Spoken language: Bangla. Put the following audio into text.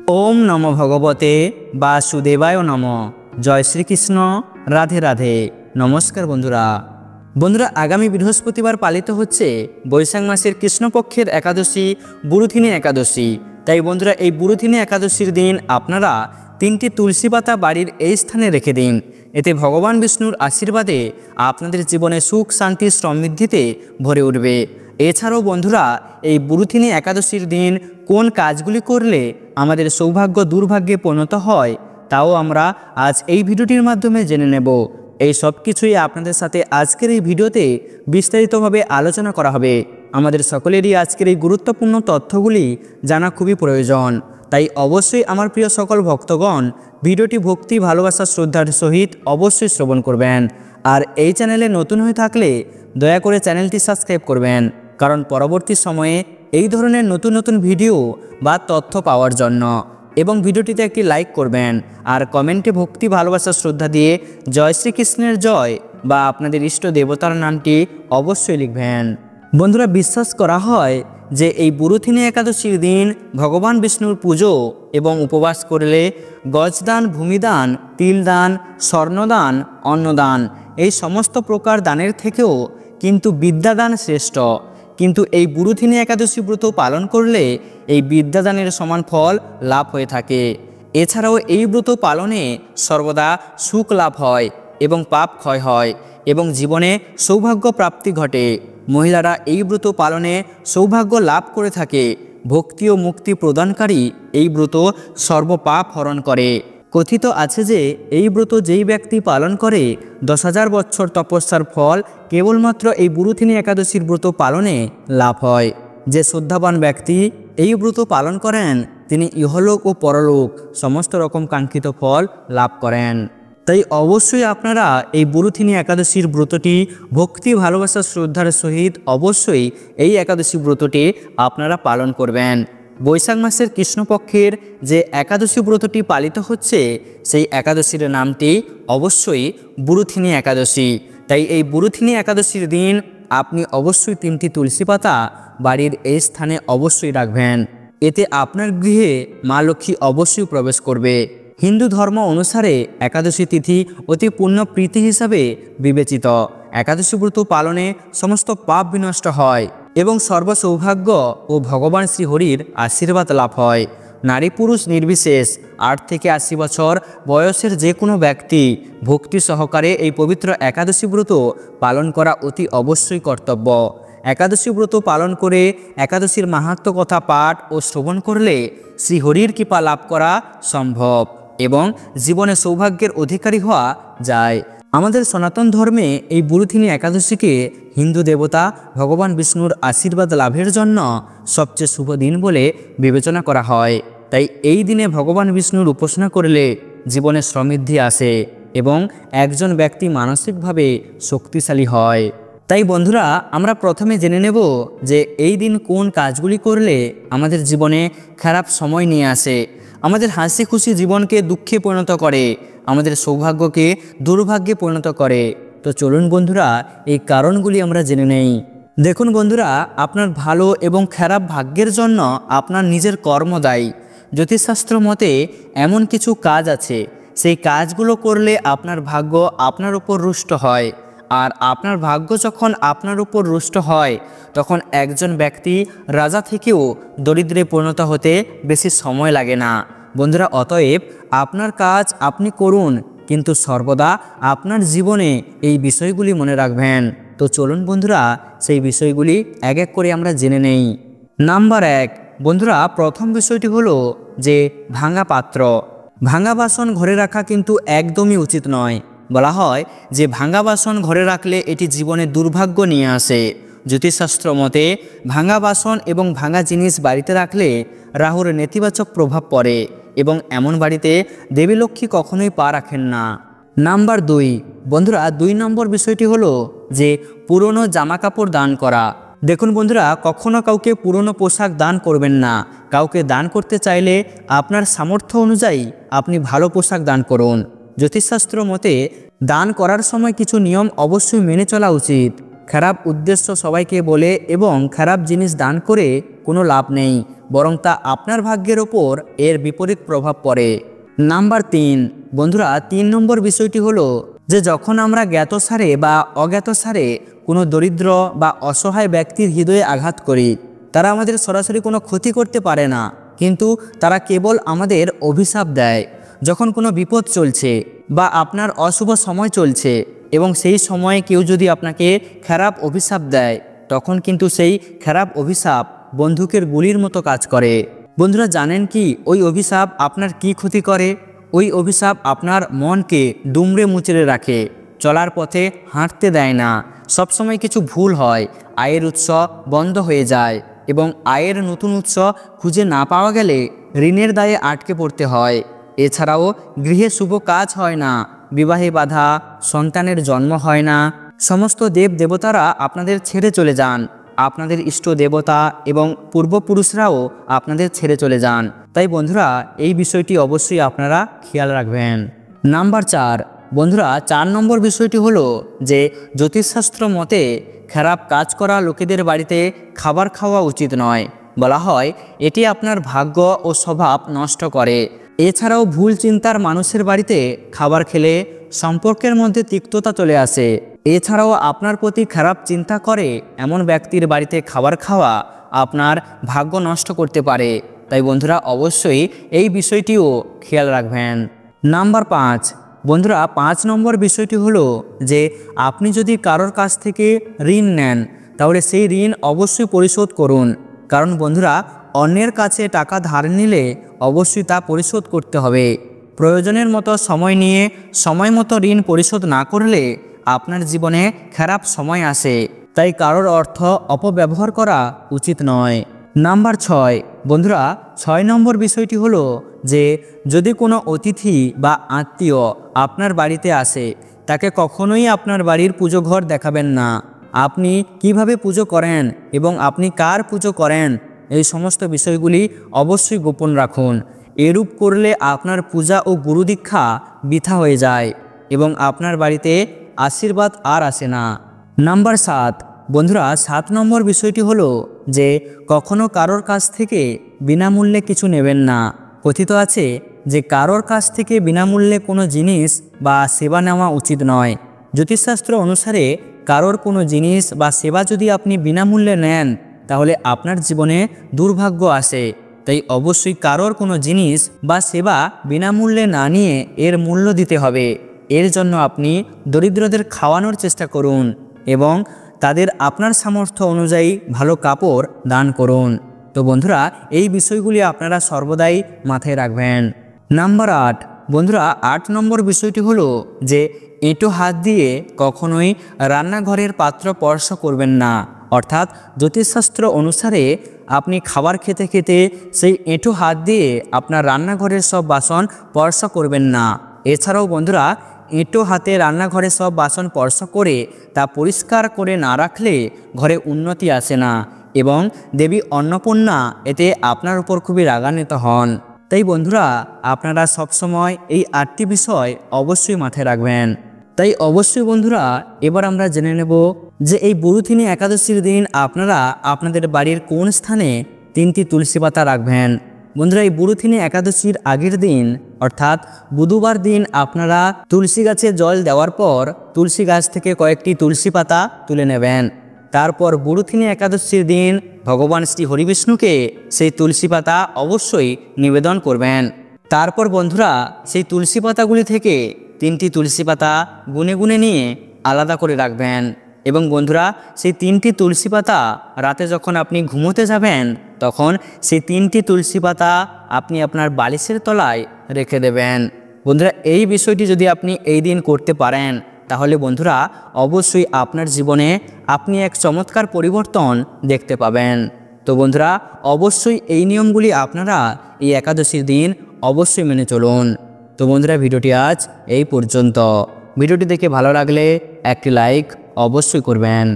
ওম নমো ভগবতে বাসুদেবায় নমঃ। জয় শ্রীকৃষ্ণ। রাধে রাধে। নমস্কার বন্ধুরা। আগামী বৃহস্পতিবার পালিত হচ্ছে বৈশাখ মাসের কৃষ্ণপক্ষের একাদশী বুরুথিনী একাদশী। তাই বন্ধুরা, এই বুরুথিনী একাদশীর দিন আপনারা 3টি তুলসী পাতা বাড়ির এই স্থানে রেখে দিন। এতে ভগবান বিষ্ণুর আশীর্বাদে আপনাদের জীবনে সুখ শান্তি সমৃদ্ধিতে ভরে উঠবে। এছাড়াও বন্ধুরা, এই বুরুথিনী একাদশীর দিন কোন কাজগুলি করলে আমাদের সৌভাগ্য দুর্ভাগ্যে পরিণত হয় তাও আমরা আজ এই ভিডিওটির মাধ্যমে জেনে নেব। এই সব কিছুই আপনাদের সাথে আজকের এই ভিডিওতে বিস্তারিতভাবে আলোচনা করা হবে। আমাদের সকলেরই আজকের এই গুরুত্বপূর্ণ তথ্যগুলি জানা খুবই প্রয়োজন। তাই অবশ্যই আমার প্রিয় সকল ভক্তগণ ভিডিওটি ভক্তি ভালোবাসা শ্রদ্ধার সহিত অবশ্যই শ্রবণ করবেন। আর এই চ্যানেলে নতুন হয়ে থাকলে দয়া করে চ্যানেলটি সাবস্ক্রাইব করবেন, কারণ পরবর্তী সময়ে এই ধরনের নতুন নতুন ভিডিও বা তথ্য পাওয়ার জন্য। এবং ভিডিওটিতে একটি লাইক করবেন আর কমেন্টে ভক্তি ভালোবাসা শ্রদ্ধা দিয়ে জয় শ্রীকৃষ্ণের জয় বা আপনাদের ইষ্ট দেবতার নামটি অবশ্যই লিখবেন। বন্ধুরা, বিশ্বাস করা হয় যে এই বুরুথিনী একাদশীর দিন ভগবান বিষ্ণুর পুজো এবং উপবাস করলে গজদান, ভূমিদান, তিলদান, স্বর্ণদান, অন্নদান এই সমস্ত প্রকার দানের থেকেও কিন্তু বিদ্যাদান শ্রেষ্ঠ। কিন্তু এই বুরুথিনী একাদশী ব্রত পালন করলে এই বিদ্যাদানের সমান ফল লাভ হয়ে থাকে। এছাড়াও এই ব্রত পালনে সর্বদা সুখ লাভ হয় এবং পাপ ক্ষয় হয় এবং জীবনে সৌভাগ্য প্রাপ্তি ঘটে। মহিলারা এই ব্রত পালনে সৌভাগ্য লাভ করে থাকে। ভক্তি ও মুক্তি প্রদানকারী এই ব্রত সর্বপাপ হরণ করে। কথিত আছে যে এই ব্রত যেই ব্যক্তি পালন করে 10,000 বছর তপস্যার ফল কেবলমাত্র এই বুরুথিনী একাদশীর ব্রত পালনে লাভ হয়। যে শ্রদ্ধাবান ব্যক্তি এই ব্রত পালন করেন তিনি ইহলোক ও পরলোক সমস্ত রকম কাঙ্ক্ষিত ফল লাভ করেন। তাই অবশ্যই আপনারা এই বুরুথিনী একাদশীর ব্রতটি ভক্তি ভালোবাসা শ্রদ্ধার সহিত অবশ্যই এই একাদশী ব্রতটি আপনারা পালন করবেন। বৈশাখ মাসের কৃষ্ণপক্ষের যে একাদশী ব্রতটি পালিত হচ্ছে সেই একাদশীর নামটি অবশ্যই বুরুথিনী একাদশী। তাই এই বুরুথিনী একাদশীর দিন আপনি অবশ্যই 3টি তুলসী পাতা বাড়ির এই স্থানে অবশ্যই রাখবেন। এতে আপনার গৃহে মা লক্ষ্মী অবশ্যই প্রবেশ করবে। হিন্দু ধর্ম অনুসারে একাদশী তিথি অতি পূর্ণ প্রীতি হিসাবে বিবেচিত। একাদশী ব্রত পালনে সমস্ত পাপ বিনষ্ট হয় এবং সর্বসৌভাগ্য ও ভগবান শ্রীহরির আশীর্বাদ লাভ হয়। নারী পুরুষ নির্বিশেষ 8 থেকে 80 বছর বয়সের যে কোনো ব্যক্তি ভক্তি সহকারে এই পবিত্র একাদশী ব্রত পালন করা অতি অবশ্যই কর্তব্য। একাদশী ব্রত পালন করে একাদশীর মাহাত্ম্য কথা পাঠ ও শ্রবণ করলে শ্রীহরির কৃপা লাভ করা সম্ভব এবং জীবনে সৌভাগ্যের অধিকারী হওয়া যায়। আমাদের সনাতন ধর্মে এই বুরুথিনী একাদশীকে হিন্দু দেবতা ভগবান বিষ্ণুর আশীর্বাদ লাভের জন্য সবচেয়ে শুভ দিন বলে বিবেচনা করা হয়। তাই এই দিনে ভগবান বিষ্ণুর উপাসনা করলে জীবনে সমৃদ্ধি আসে এবং একজন ব্যক্তি মানসিকভাবে শক্তিশালী হয়। তাই বন্ধুরা, আমরা প্রথমে জেনে নেব যে এই দিন কোন কাজগুলি করলে আমাদের জীবনে খারাপ সময় নিয়ে আসে, আমাদের হাসি খুশি জীবনকে দুঃখে পরিণত করে, আমাদের সৌভাগ্যকে দুর্ভাগ্যে পরিণত করে। তো চলুন বন্ধুরা, এই কারণগুলি আমরা জেনে নেই। দেখুন বন্ধুরা, আপনার ভালো এবং খারাপ ভাগ্যের জন্য আপনার নিজের কর্ম দায়ী। জ্যোতিষশাস্ত্র মতে এমন কিছু কাজ আছে, সেই কাজগুলো করলে আপনার ভাগ্য আপনার উপর রুষ্ট হয়। আর আপনার ভাগ্য যখন আপনার উপর রুষ্ট হয় তখন একজন ব্যক্তি রাজা থেকেও দরিদ্রে পরিণত হতে বেশি সময় লাগে না। বন্ধুরা, অতএব আপনার কাজ আপনি করুন, কিন্তু সর্বদা আপনার জীবনে এই বিষয়গুলি মনে রাখবেন। তো চলুন বন্ধুরা, সেই বিষয়গুলি এক এক করে আমরা জেনে নেই। নাম্বার 1 বন্ধুরা, প্রথম বিষয়টি হলো যে ভাঙা পাত্র, ভাঙা বাসন ঘরে রাখা কিন্তু একদমই উচিত নয়। বলা হয় যে ভাঙা বাসন ঘরে রাখলে এটি জীবনে দুর্ভাগ্য নিয়ে আসে। জ্যোতিষশাস্ত্র মতে ভাঙা বাসন এবং ভাঙা জিনিস বাড়িতে রাখলে রাহুর নেতিবাচক প্রভাব পড়ে এবং এমন বাড়িতে দেবী লক্ষ্মী কখনোই পা রাখেন না। নাম্বার 2 বন্ধুরা, 2 নম্বর বিষয়টি হলো যে পুরনো জামা কাপড় দান করা। দেখুন বন্ধুরা, কখনো কাউকে পুরনো পোশাক দান করবেন না। কাউকে দান করতে চাইলে আপনার সামর্থ্য অনুযায়ী আপনি ভালো পোশাক দান করুন। জ্যোতিষশাস্ত্র মতে দান করার সময় কিছু নিয়ম অবশ্যই মেনে চলা উচিত। খারাপ উদ্দেশ্য সবাইকে বলে এবং খারাপ জিনিস দান করে কোনো লাভ নেই। বরং তা আপনার ভাগ্যের ওপর এর বিপরীত প্রভাব পড়ে। নাম্বার 3, বন্ধুরা 3 নম্বর বিষয়টি হলো যে যখন আমরা জ্ঞাতসারে বা অজ্ঞাতসারে কোনো দরিদ্র বা অসহায় ব্যক্তির হৃদয়ে আঘাত করি, তারা আমাদের সরাসরি কোনো ক্ষতি করতে পারে না, কিন্তু তারা কেবল আমাদের অভিশাপ দেয়। যখন কোনো বিপদ চলছে বা আপনার অশুভ সময় চলছে এবং সেই সময়ে কেউ যদি আপনাকে খারাপ অভিশাপ দেয়, তখন কিন্তু সেই খারাপ অভিশাপ বন্দুকের গুলির মতো কাজ করে। বন্ধুরা জানেন কি ওই অভিশাপ আপনার কি ক্ষতি করে? ওই অভিশাপ আপনার মনকে দুমড়ে মুচড়ে রাখে, চলার পথে হাঁটতে দেয় না, সবসময় কিছু ভুল হয়, আয়ের উৎস বন্ধ হয়ে যায় এবং আয়ের নতুন উৎস খুঁজে না পাওয়া গেলে ঋণের দায়ে আটকে পড়তে হয়। এছাড়াও গৃহে শুভ কাজ হয় না, বিবাহে বাধা, সন্তানের জন্ম হয় না, সমস্ত দেব দেবতারা আপনাদের ছেড়ে চলে যান, আপনাদের ইষ্ট দেবতা এবং পূর্বপুরুষরাও আপনাদের ছেড়ে চলে যান। তাই বন্ধুরা এই বিষয়টি অবশ্যই আপনারা খেয়াল রাখবেন। নাম্বার 4, বন্ধুরা 4 নম্বর বিষয়টি হলো যে জ্যোতিষশাস্ত্র মতে খারাপ কাজ করা লোকেদের বাড়িতে খাবার খাওয়া উচিত নয়। বলা হয় এটি আপনার ভাগ্য ও স্বভাব নষ্ট করে। এছাড়াও ভুল চিন্তার মানুষের বাড়িতে খাবার খেলে সম্পর্কের মধ্যে তিক্ততা চলে আসে। এছাড়াও আপনার প্রতি খারাপ চিন্তা করে এমন ব্যক্তির বাড়িতে খাবার খাওয়া আপনার ভাগ্য নষ্ট করতে পারে। তাই বন্ধুরা অবশ্যই এই বিষয়টিও খেয়াল রাখবেন। নাম্বার 5, বন্ধুরা 5 নম্বর বিষয়টি হলো যে আপনি যদি কারোর কাছ থেকে ঋণ নেন, তাহলে সেই ঋণ অবশ্যই পরিশোধ করুন। কারণ বন্ধুরা অন্যের কাছে টাকা ধার নিলে অবশ্যই তা পরিশোধ করতে হবে। প্রয়োজনের মতো সময় নিয়ে সময় মতো ঋণ পরিশোধ না করলে আপনার জীবনে খারাপ সময় আসে। তাই কারোর অর্থ অপব্যবহার করা উচিত নয়। নাম্বার 6, বন্ধুরা 6 নম্বর বিষয়টি হলো যে যদি কোনো অতিথি বা আত্মীয় আপনার বাড়িতে আসে, তাকে কখনোই আপনার বাড়ির পুজো ঘর দেখাবেন না। আপনি কিভাবে পুজো করেন এবং আপনি কার পুজো করেন, এই সমস্ত বিষয়গুলি অবশ্যই গোপন রাখুন। এরূপ করলে আপনার পূজা ও গুরু দীক্ষা বৃথা হয়ে যায় এবং আপনার বাড়িতে আশীর্বাদ আর আসে না। নাম্বার 7, বন্ধুরা 7 নম্বর বিষয়টি হলো যে কখনো কারোর কাছ থেকে বিনামূল্যে কিছু নেবেন না। কথিত আছে যে কারোর কাছ থেকে বিনামূল্যে কোনো জিনিস বা সেবা নেওয়া উচিত নয়। জ্যোতিষশাস্ত্র অনুসারে কারোর কোনো জিনিস বা সেবা যদি আপনি বিনামূল্যে নেন, তাহলে আপনার জীবনে দুর্ভাগ্য আসে। তাই অবশ্যই কারোর কোনো জিনিস বা সেবা বিনামূল্যে না নিয়ে এর মূল্য দিতে হবে। এর জন্য আপনি দরিদ্রদের খাওয়ানোর চেষ্টা করুন এবং তাদের আপনার সামর্থ্য অনুযায়ী ভালো কাপড় দান করুন। তো বন্ধুরা এই বিষয়গুলি আপনারা সর্বদাই মাথায় রাখবেন। নাম্বার 8, বন্ধুরা 8 নম্বর বিষয়টি হলো যে এঁটো হাত দিয়ে কখনোই রান্নাঘরের পাত্র স্পর্শ করবেন না। অর্থাৎ জ্যোতিষশাস্ত্র অনুসারে আপনি খাবার খেতে খেতে সেই এঁটো হাত দিয়ে আপনার রান্নাঘরের সব বাসন স্পর্শ করবেন না। এছাড়াও বন্ধুরা এঁটো হাতে রান্নাঘরে সব বাসন স্পর্শ করে তা পরিষ্কার করে না রাখলে ঘরে উন্নতি আসে না এবং দেবী অন্নপূর্ণা এতে আপনার উপর খুবই রাগান্বিত হন। তাই বন্ধুরা আপনারা সবসময় এই 8টি বিষয় অবশ্যই মাথায় রাখবেন। তাই অবশ্যই বন্ধুরা এবার আমরা জেনে নেব যে এই বুরুথিনী একাদশীর দিন আপনারা আপনাদের বাড়ির কোন স্থানে 3টি তুলসী পাতা রাখবেন। বন্ধুরা এই বুরুথিনী একাদশীর আগের দিন অর্থাৎ বুধবার দিন আপনারা তুলসী গাছে জল দেওয়ার পর তুলসী গাছ থেকে কয়েকটি তুলসী পাতা তুলে নেবেন। তারপর বুরুথিনী একাদশীর দিন ভগবান শ্রী হরিবিষ্ণুকে সেই তুলসী পাতা অবশ্যই নিবেদন করবেন। তারপর বন্ধুরা সেই তুলসী পাতাগুলি থেকে 3টি তুলসী পাতা গুনে গুনে নিয়ে আলাদা করে রাখবেন এবং বন্ধুরা সেই 3টি তুলসী পাতা রাতে যখন আপনি ঘুমোতে যাবেন তখন সেই 3টি তুলসী পাতা আপনি আপনার বালিশের তলায় রেখে দেবেন। বন্ধুরা এই বিষয়টি যদি আপনি এই দিন করতে পারেন তাহলে বন্ধুরা অবশ্যই আপনার জীবনে আপনি এক চমৎকার পরিবর্তন দেখতে পাবেন। তো বন্ধুরা অবশ্যই এই নিয়মগুলি আপনারা এই একাদশীর দিন অবশ্যই মেনে চলুন। তো বন্ধুরা ভিডিওটি আজ এই পর্যন্ত। ভিডিওটি দেখে ভালো লাগলে একটি লাইক অবশ্যই করবেন।